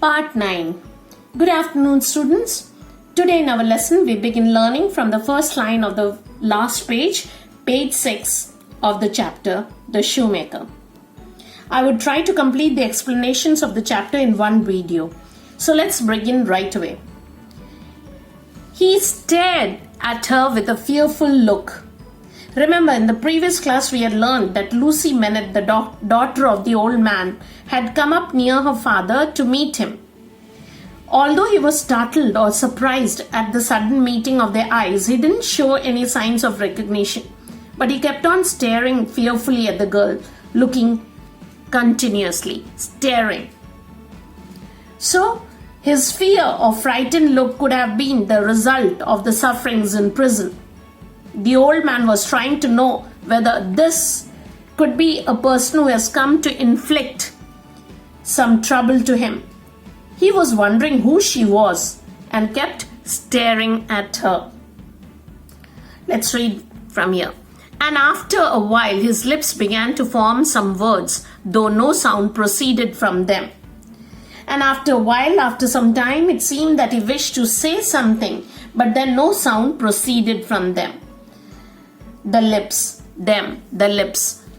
Part 9. Good afternoon, students. Today in our lesson, we begin learning from the first line of the last page, page 6 of the chapter, The Shoemaker. I would try to complete the explanations of the chapter in one video. So let's begin right away. He stared at her with a fearful look. Remember, in the previous class we had learned that Lucy Mennett, the daughter of the old man, had come up near her father to meet him. Although he was startled or surprised at the sudden meeting of their eyes, he didn't show any signs of recognition. But he kept on staring fearfully at the girl, looking continuously, staring. So, his fear or frightened look could have been the result of the sufferings in prison. The old man was trying to know whether this could be a person who has come to inflict some trouble to him. He was wondering who she was and kept staring at her. Let's read from here. And after a while his lips began to form some words, though no sound proceeded from them. And after a while, after some time, it seemed that he wished to say something, but then no sound proceeded from them. The lips.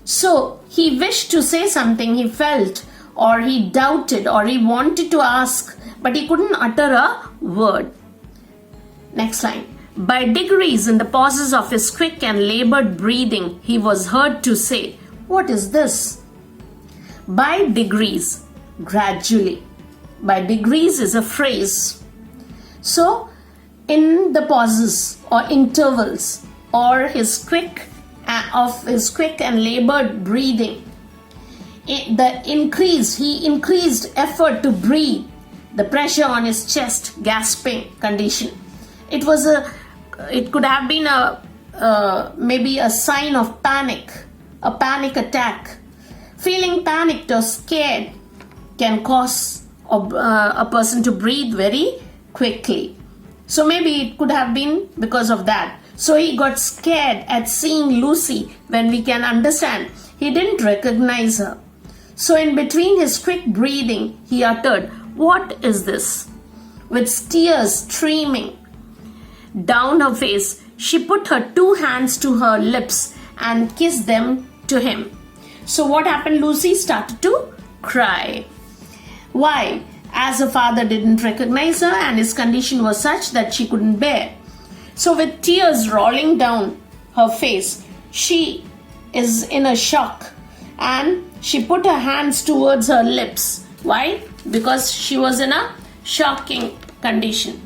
So he wished to say something, he felt, or he doubted, or he wanted to ask, but he couldn't utter a word. Next line. By degrees, in the pauses of his quick and labored breathing, he was heard to say, "What is this?" By degrees, gradually. By degrees is a phrase. So, in the pauses or intervals, or his quick and labored breathing, he increased effort to breathe, the pressure on his chest, gasping condition. It could have been maybe a sign of panic, a panic attack. Feeling panicked or scared can cause a person to breathe very quickly. So maybe it could have been because of that. So he got scared at seeing Lucy when we can understand he didn't recognize her. So in between his quick breathing, he uttered, "What is this?" With tears streaming down her face, she put her two hands to her lips and kissed them to him. So what happened? Lucy started to cry. Why? As her father didn't recognize her and his condition was such that she couldn't bear. So with tears rolling down her face, she is in a shock and she put her hands towards her lips. Why? Because she was in a shocking condition.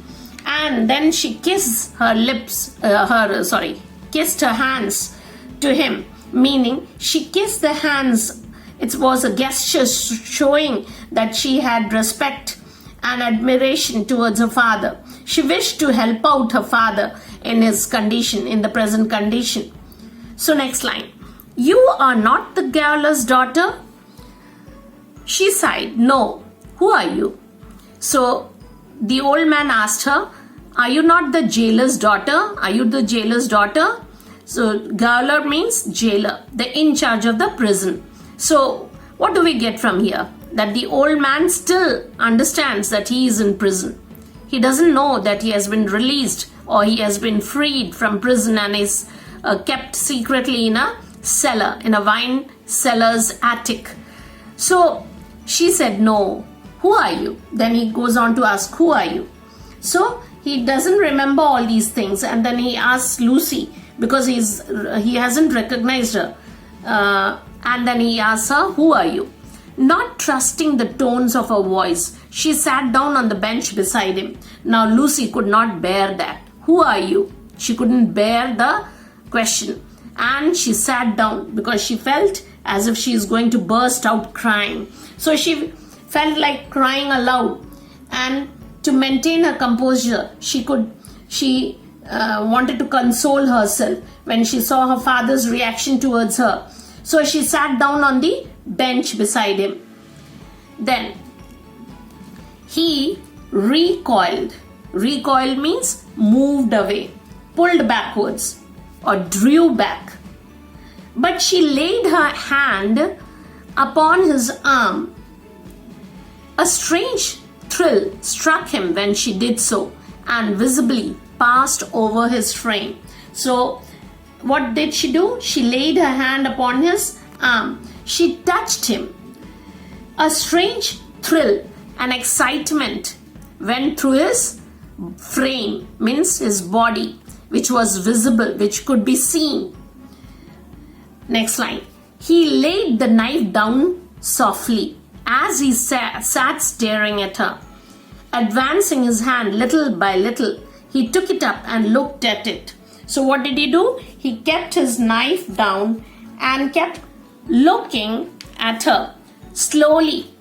And then she kissed kissed her hands to him, meaning she kissed the hands. It was a gesture showing that she had respect and admiration towards her father. She wished to help out her father in his condition, in the present condition. So next line. "You are not the gaoler's daughter?" She sighed. "No. Who are you?" So the old man asked her, "Are you not the jailer's daughter? Are you the jailer's daughter?" So gaoler means jailer, the in charge of the prison. So what do we get from here? That the old man still understands that he is in prison. He doesn't know that he has been released or he has been freed from prison and is kept secretly in a cellar, in a wine cellar's attic. So she said, "No. Who are you?" Then he goes on to ask, "Who are you?" So he doesn't remember all these things, and then he asks Lucy because he hasn't recognized her. And then he asks her, "Who are you?" Not trusting the tones of her voice, she sat down on the bench beside him. Now Lucy could not bear that. "Who are you?" She couldn't bear the question. And she sat down because she felt as if she is going to burst out crying. So she felt like crying aloud. And to maintain her composure, she wanted to console herself when she saw her father's reaction towards her. So she sat down on the bench beside him. Then he recoiled. Recoiled means moved away, pulled backwards, or drew back. But she laid her hand upon his arm. A strange thrill struck him when she did so and visibly passed over his frame. So, what did she do? She laid her hand upon his arm. She touched him. A strange thrill and excitement went through his frame, means his body, which was visible, which could be seen. Next line. He laid the knife down softly as he sat staring at her. Advancing his hand little by little, he took it up and looked at it. So what did he do? He kept his knife down and kept looking at her. Slowly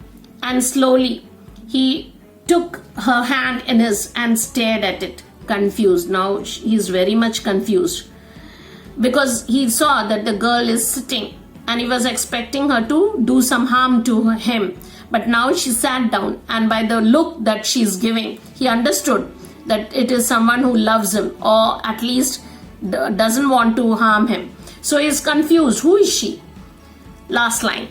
and slowly, he took her hand in his and stared at it, confused. Now he's very much confused because he saw that the girl is sitting and he was expecting her to do some harm to him. But now she sat down, and by the look that she's giving, he understood that it is someone who loves him, or at least doesn't want to harm him. So he's confused. Who is she? Last line.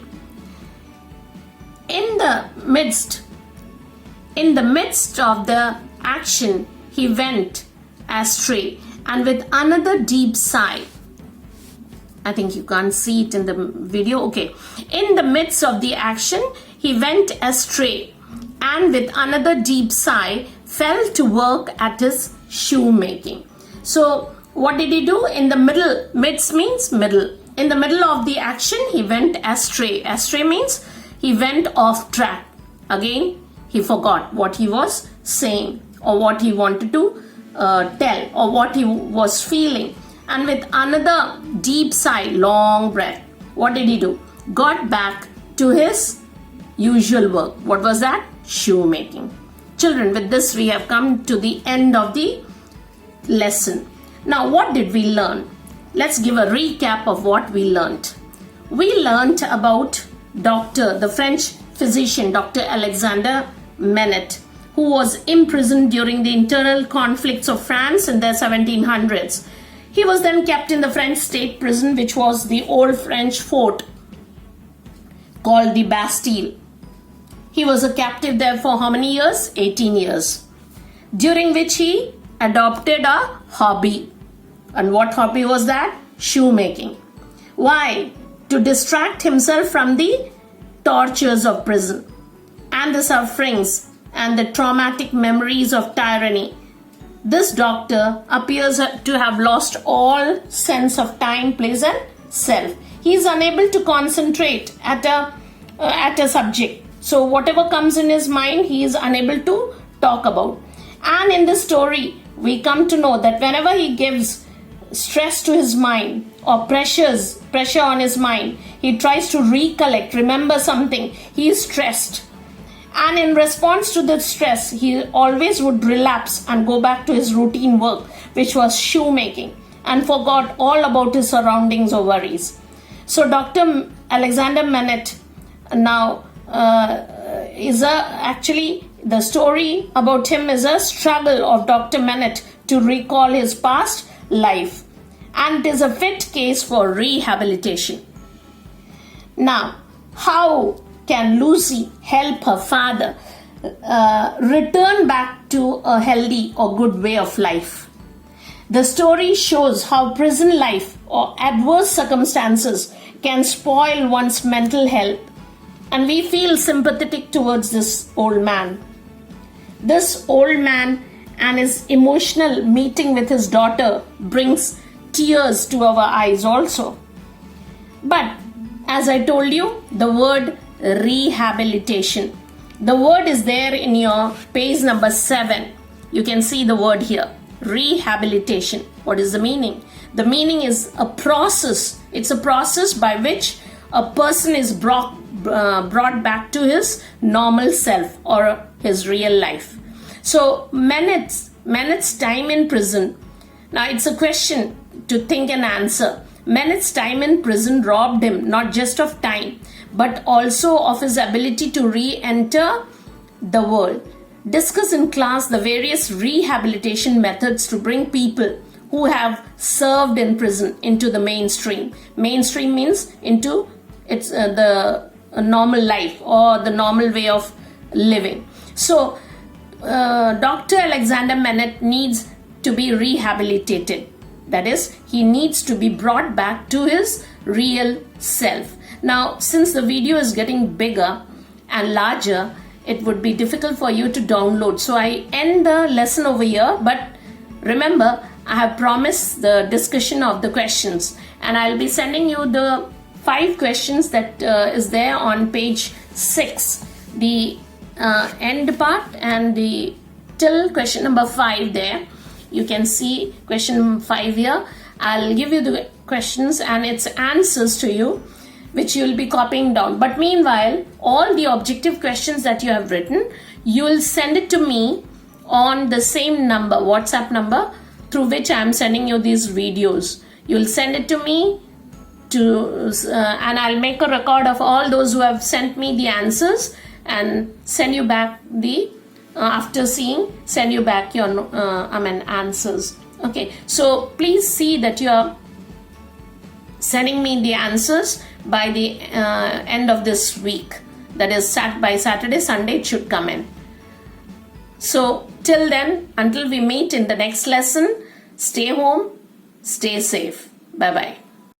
In the midst of the action, he went astray, and with another deep sigh, I think you can't see it in the video. Okay. In the midst of the action, he went astray, and with another deep sigh, fell to work at his shoemaking. So, what did he do? In the middle, midst means middle. In the middle of the action, he went astray. Astray means he went off track. Again, he forgot what he was saying or what he wanted to tell or what he was feeling. And with another deep sigh, long breath, what did he do? Got back to his usual work. What was that? Shoemaking. Children, with this we have come to the end of the lesson. Now, what did we learn? Let's give a recap of what we learned. We learned about the French physician, Dr. Alexander Manet, who was imprisoned during the internal conflicts of France in the 1700s. He was then kept in the French state prison, which was the old French fort called the Bastille. He was a captive there for how many years? 18 years. During which he adopted a hobby. And what hobby was that? Shoemaking. Why? To distract himself from the tortures of prison and the sufferings and the traumatic memories of tyranny. This doctor appears to have lost all sense of time, place and self. He is unable to concentrate at a subject. So whatever comes in his mind, he is unable to talk about. And in this story, we come to know that whenever he gives stress to his mind or pressure on his mind, he tries to remember something, he is stressed. And in response to the stress, he always would relapse and go back to his routine work, which was shoemaking, and forgot all about his surroundings or worries. So Dr. Alexander Manet now actually the story about him is a struggle of Dr. Manet to recall his past life, and it is a fit case for rehabilitation. Now, how can Lucy help her father return back to a healthy or good way of life? The story shows how prison life or adverse circumstances can spoil one's mental health, and we feel sympathetic towards this old man. This old man and his emotional meeting with his daughter brings tears to our eyes also. But as I told you, the word rehabilitation, the word is there in your page number 7. You can see the word here, rehabilitation. What is the meaning? The meaning is a process. It's a process by which a person is brought back to his normal self or his real life. So Manet's time in prison. Now it's a question to think and answer. Manet's time in prison robbed him not just of time, but also of his ability to re-enter the world. Discuss in class the various rehabilitation methods to bring people who have served in prison into the mainstream. Mainstream means into the normal life or the normal way of living. So Dr. Alexander Mennett needs to be rehabilitated. That is, he needs to be brought back to his real self. Now, since the video is getting bigger and larger, it would be difficult for you to download. So I end the lesson over here. But remember, I have promised the discussion of the questions, and I'll be sending you the 5 questions that is there on page 6, the end part, and the till question number 5 there. You can see question 5 here. I'll give you the questions and its answers to you, which you'll be copying down. But meanwhile, all the objective questions that you have written, you'll send it to me on the same number, WhatsApp number, through which I am sending you these videos. You'll send it to me and I'll make a record of all those who have sent me the answers and send you back the after seeing, send you back your answers. Okay, so please see that you are sending me the answers by the end of this week. That is, by Saturday, Sunday it should come in. So till then, until we meet in the next lesson, stay home, stay safe. Bye bye.